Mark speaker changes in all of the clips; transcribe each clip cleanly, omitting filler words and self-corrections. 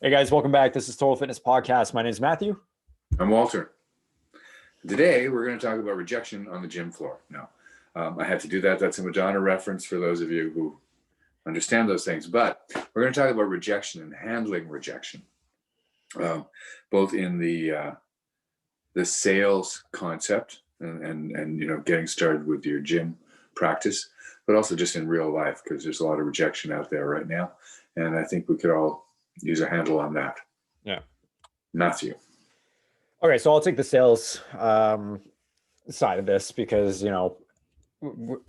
Speaker 1: Hey guys, welcome back. This is Total Fitness Podcast. My name is Matthew.
Speaker 2: I'm Walter. Today, we're going to talk about rejection on the gym floor. Now, I had to do that. That's a Madonna reference for those of you who understand those things. But we're going to talk about rejection and handling rejection, both in the sales concept and getting started with your gym practice, but also just in real life, because there's a lot of rejection out there right now. And I think we could all use a handle on that.
Speaker 1: Yeah.
Speaker 2: Matthew.
Speaker 1: Okay, so I'll take the sales side of this because,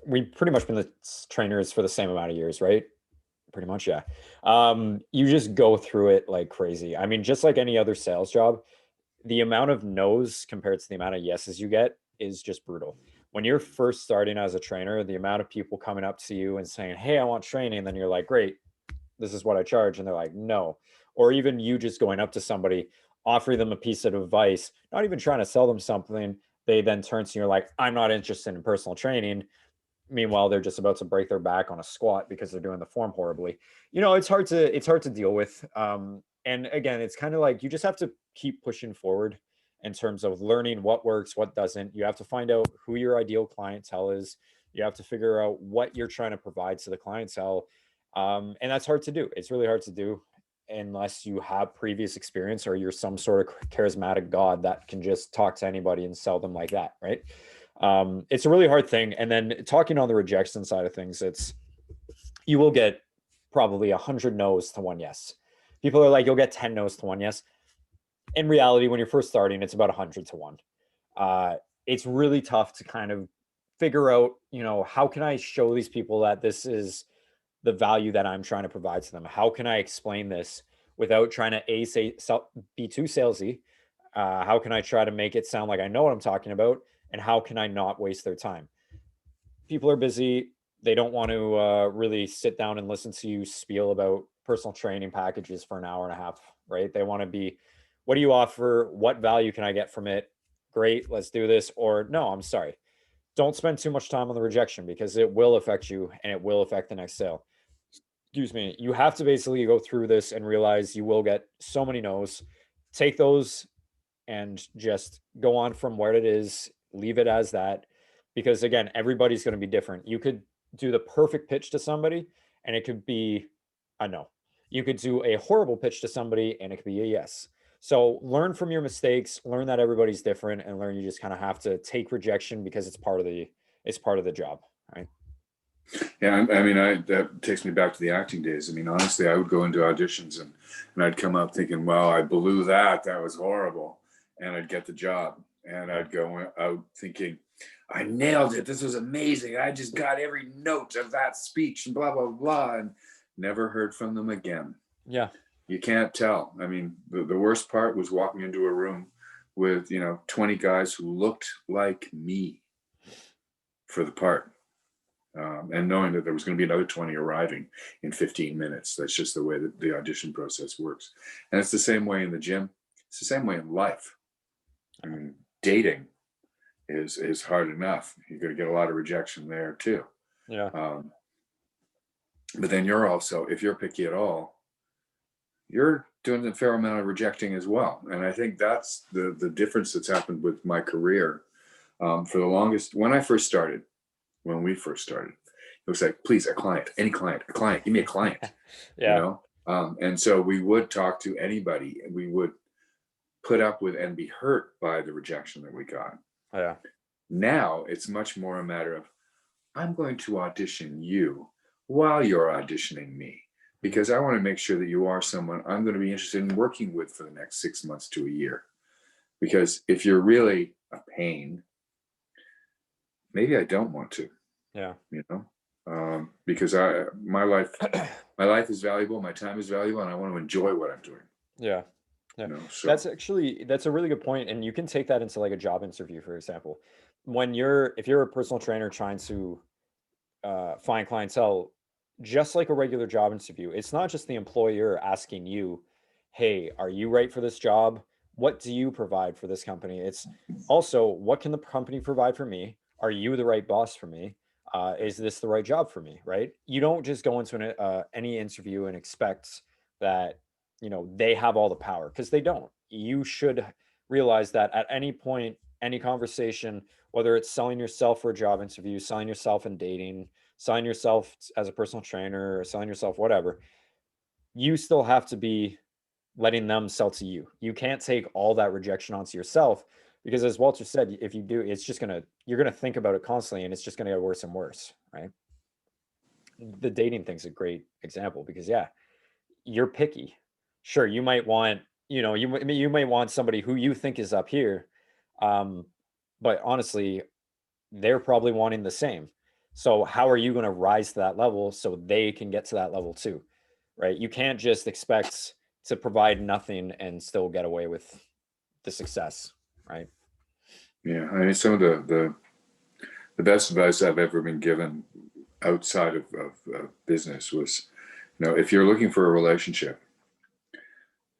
Speaker 1: we've pretty much been the trainers for the same amount of years, right? Pretty much, yeah. You just go through it like crazy. I mean, just like any other sales job, the amount of no's compared to the amount of yeses you get is just brutal. When you're first starting as a trainer, the amount of people coming up to you and saying, "Hey, I want training," and then you're like, "Great, this is what I charge," and they're like, "No." Or even you just going up to somebody, offering them a piece of advice, not even trying to sell them something, they then turn to you, you're like, "I'm not interested in personal training." Meanwhile, they're just about to break their back on a squat because they're doing the form horribly. It's hard to deal with. And again, it's kind of like you just have to keep pushing forward in terms of learning what works, what doesn't. You have to find out who your ideal clientele is. You have to figure out what you're trying to provide to the clientele. And that's hard to do. It's really hard to do unless you have previous experience or you're some sort of charismatic god that can just talk to anybody and sell them like that, right? It's a really hard thing. And then talking on the rejection side of things, you will get probably 100 no's to one yes. People are like, you'll get 10 no's to one yes. In reality, when you're first starting, it's about 100 to one. It's really tough to kind of figure out, how can I show these people that this is the value that I'm trying to provide to them? How can I explain this without trying to be too salesy? How can I try to make it sound like I know what I'm talking about? And how can I not waste their time? People are busy. They don't want to really sit down and listen to you spiel about personal training packages for an hour and a half, right? They want to be, what do you offer? What value can I get from it? Great, let's do this. Or no, I'm sorry. Don't spend too much time on the rejection because it will affect you and it will affect the next sale. Excuse me. You have to basically go through this and realize you will get so many no's. Take those and just go on from where it is, leave it as that. Because again, everybody's going to be different. You could do the perfect pitch to somebody and it could be a no. You could do a horrible pitch to somebody and it could be a yes. So learn from your mistakes, learn that everybody's different, and learn you just kind of have to take rejection because it's part of the job, right?
Speaker 2: Yeah, I mean, that takes me back to the acting days. I mean, honestly, I would go into auditions and I'd come up thinking, "Well, I blew that. That was horrible," and I'd get the job. And I'd go out thinking, "I nailed it. This was amazing. I just got every note of that speech," and blah blah blah, and never heard from them again.
Speaker 1: Yeah.
Speaker 2: You can't tell. I mean, the worst part was walking into a room with 20 guys who looked like me for the part. And knowing that there was going to be another 20 arriving in 15 minutes. That's just the way that the audition process works. And it's the same way in the gym. It's the same way in life. I mean, dating is hard enough. You're going to get a lot of rejection there too.
Speaker 1: Yeah.
Speaker 2: But then you're also, if you're picky at all, you're doing a fair amount of rejecting as well. And I think that's the difference that's happened with my career. For the longest, when we first started, it was like, "Please, a client, any client, a client, give me a client."
Speaker 1: Yeah.
Speaker 2: And so we would talk to anybody and we would put up with and be hurt by the rejection that we got.
Speaker 1: Yeah.
Speaker 2: Now it's much more a matter of, I'm going to audition you while you're auditioning me, because I want to make sure that you are someone I'm going to be interested in working with for the next 6 months to a year. Because if you're really a pain, maybe I don't want to.
Speaker 1: Yeah.
Speaker 2: Because my life is valuable, my time is valuable, and I want to enjoy what I'm doing.
Speaker 1: Yeah. Yeah.
Speaker 2: So
Speaker 1: That's a really good point. And you can take that into like a job interview, for example. If you're a personal trainer trying to find clientele, just like a regular job interview, it's not just the employer asking you, "Hey, are you right for this job? What do you provide for this company?" It's also, what can the company provide for me? Are you the right boss for me? Is this the right job for me? Right? You don't just go into any interview and expect that they have all the power, because they don't. You should realize that at any point, any conversation, whether it's selling yourself for a job interview, selling yourself in dating, selling yourself as a personal trainer, or selling yourself, whatever, you still have to be letting them sell to you. You can't take all that rejection onto yourself, because as Walter said, if you do, you're gonna think about it constantly, and it's just gonna get worse and worse, right? The dating thing's a great example, because yeah, you're picky. Sure, you might want, you might want somebody who you think is up here, um, but honestly, they're probably wanting the same. So how are you going to rise to that level so they can get to that level too, right? You can't just expect to provide nothing and still get away with the success, right?
Speaker 2: Yeah, I mean, some of the best advice I've ever been given outside of business was, if you're looking for a relationship,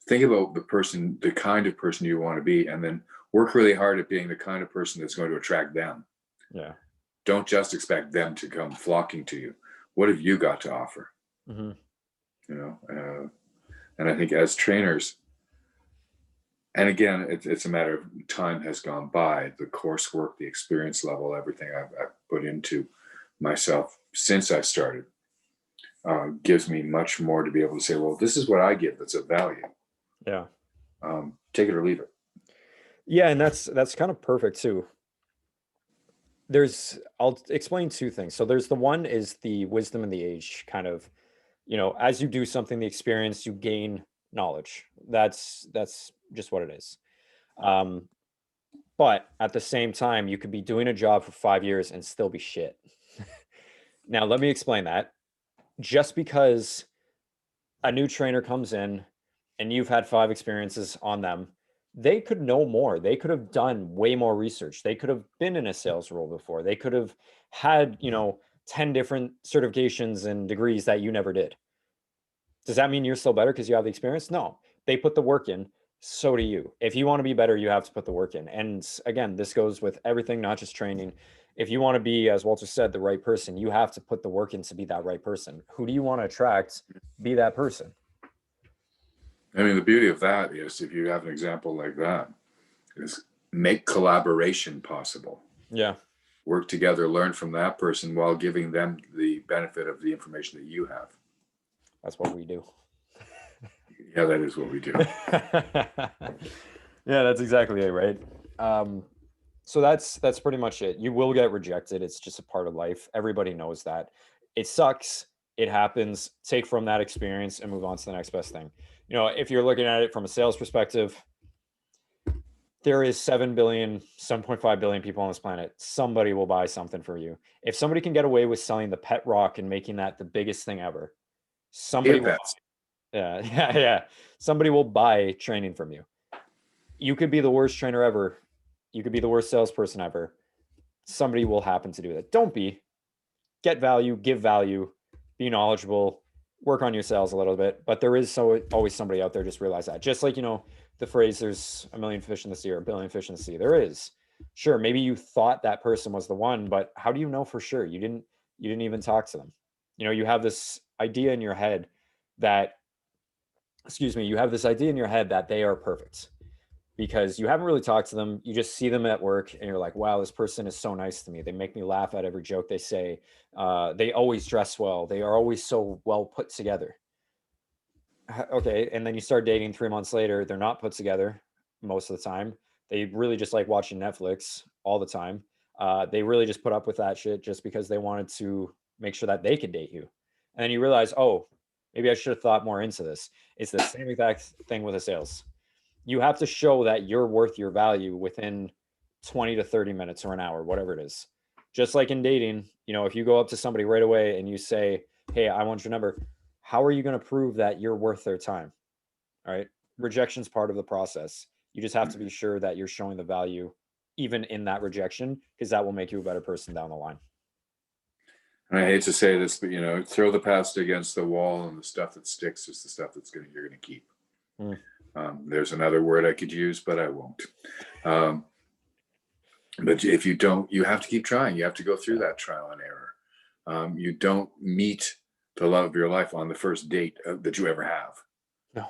Speaker 2: think about the person, the kind of person you want to be, and then work really hard at being the kind of person that's going to attract them.
Speaker 1: Yeah.
Speaker 2: Don't just expect them to come flocking to you. What have you got to offer?
Speaker 1: Hmm.
Speaker 2: And I think as trainers, and again, it's a matter of time has gone by, the coursework, the experience level, everything I've put into myself since I started gives me much more to be able to say, well, this is what I give that's of value.
Speaker 1: Yeah.
Speaker 2: Take it or leave it.
Speaker 1: Yeah, and that's kind of perfect too. I'll explain two things. So there's the one is the wisdom and the age kind of, as you do something, the experience, you gain knowledge. That's just what it is. Um, but at the same time, you could be doing a job for 5 years and still be shit. Now, let me explain that. Just because a new trainer comes in and you've had 5 experiences on them, they could know more. They could have done way more research. They could have been in a sales role before. They could have had, 10 different certifications and degrees that you never did. Does that mean you're still better because you have the experience? No. They put the work in. So do you. If you want to be better, you have to put the work in. And again, this goes with everything, not just training. If you want to be, as Walter said, the right person, you have to put the work in to be that right person. Who do you want to attract? Be that person.
Speaker 2: I mean, the beauty of that is if you have an example like that, is make collaboration possible.
Speaker 1: Yeah.
Speaker 2: Work together, learn from that person while giving them the benefit of the information that you have.
Speaker 1: That's what we do.
Speaker 2: Yeah, that is what we do.
Speaker 1: Yeah, that's exactly it, right? So that's pretty much it. You will get rejected. It's just a part of life. Everybody knows that. It sucks. It happens. Take from that experience and move on to the next best thing. If you're looking at it from a sales perspective, there is 7 billion, 7.5 billion people on this planet. Somebody will buy something for you. If somebody can get away with selling the pet rock and making that the biggest thing ever, somebody will.
Speaker 2: Pets.
Speaker 1: Yeah, yeah, yeah. Somebody will buy training from you. You could be the worst trainer ever. You could be the worst salesperson ever. Somebody will happen to do that. Don't be. Get value, give value, be knowledgeable, work on your sales a little bit. But there is always somebody out there. Just realize that. Just like, the phrase, there's a million fish in the sea or a billion fish in the sea. There is. Sure, maybe you thought that person was the one, but how do you know for sure? You didn't even talk to them. You have this idea in your head that, excuse me, you have this idea in your head that they are perfect because you haven't really talked to them. You just see them at work and you're like, wow, this person is so nice to me. They make me laugh at every joke they say. They always dress well. They are always so well put together. Okay. And then you start dating 3 months later. They're not put together most of the time. They really just like watching Netflix all the time. They really just put up with that shit just because they wanted to make sure that they could date you. And then you realize, oh, maybe I should have thought more into this. It's the same exact thing with the sales. You have to show that you're worth your value within 20 to 30 minutes or an hour, whatever it is. Just like in dating, if you go up to somebody right away and you say, hey, I want your number, how are you going to prove that you're worth their time? All right. Rejection's part of the process. You just have to be sure that you're showing the value even in that rejection, because that will make you a better person down the line.
Speaker 2: And I hate to say this, but throw the past against the wall, and the stuff that sticks is the stuff you're going to keep.
Speaker 1: Mm.
Speaker 2: There's another word I could use, but I won't. But if you don't, you have to keep trying. You have to go through that trial and error. You don't meet the love of your life on the first date that you ever have.
Speaker 1: No.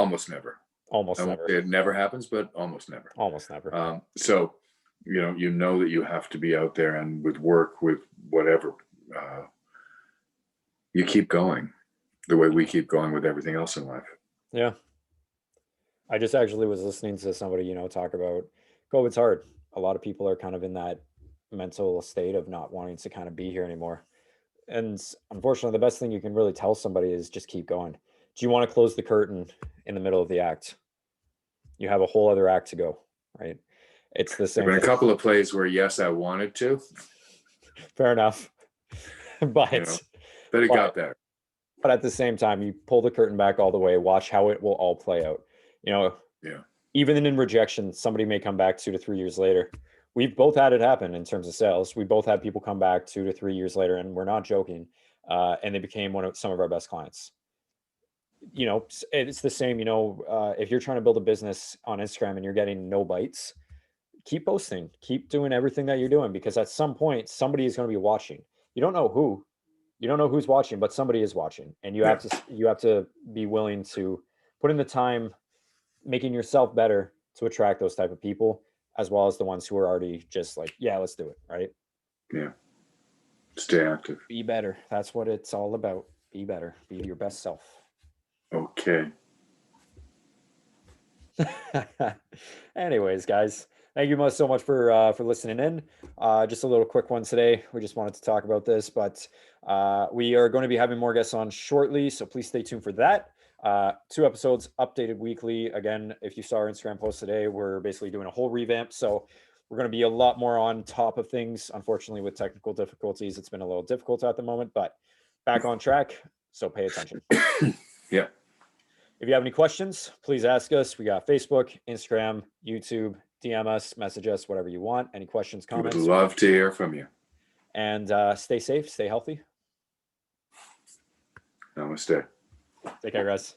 Speaker 2: almost never.
Speaker 1: Almost
Speaker 2: I won't
Speaker 1: never.
Speaker 2: say it never happens, but almost never.
Speaker 1: Almost never.
Speaker 2: So, you know that you have to be out there, and with work, with whatever, you keep going the way we keep going with everything else in life.
Speaker 1: Yeah. I just actually was listening to somebody, talk about COVID's hard. A lot of people are kind of in that mental state of not wanting to kind of be here anymore. And unfortunately, the best thing you can really tell somebody is just keep going. Do you want to close the curtain in the middle of the act? You have a whole other act to go, right? It's the
Speaker 2: There
Speaker 1: same
Speaker 2: have been a
Speaker 1: thing.
Speaker 2: couple of plays where, yes, I wanted to,
Speaker 1: Fair enough. But,
Speaker 2: but it
Speaker 1: but
Speaker 2: got better.
Speaker 1: but at the same time, you pull the curtain back all the way, watch how it will all play out.
Speaker 2: Yeah.
Speaker 1: Even in rejection, somebody may come back 2 to 3 years later. We've both had it happen in terms of sales. We both had people come back 2 to 3 years later, and we're not joking. And they became some of our best clients. It's the same. If you're trying to build a business on Instagram and you're getting no bites, keep posting, keep doing everything that you're doing, because at some point somebody is going to be watching. You don't know who's watching, but somebody is watching, and you have to be willing to put in the time, making yourself better to attract those type of people, as well as the ones who are already just like, yeah, let's do it, right?
Speaker 2: Yeah. Stay active.
Speaker 1: Be better. That's what it's all about. Be better. Be your best self.
Speaker 2: Okay.
Speaker 1: Anyways, guys, thank you so much for listening in. Just a little quick one today. We just wanted to talk about this, but we are going to be having more guests on shortly, so please stay tuned for that. 2 episodes updated weekly. Again, if you saw our Instagram post today, we're basically doing a whole revamp, so we're going to be a lot more on top of things. Unfortunately, with technical difficulties, it's been a little difficult at the moment, but back on track, so pay attention.
Speaker 2: Yeah.
Speaker 1: If you have any questions, please ask us. We got Facebook, Instagram, YouTube. DM us, message us, whatever you want. Any questions, comments?
Speaker 2: Would love to hear from you.
Speaker 1: And stay safe, stay healthy.
Speaker 2: Namaste.
Speaker 1: Take care, guys.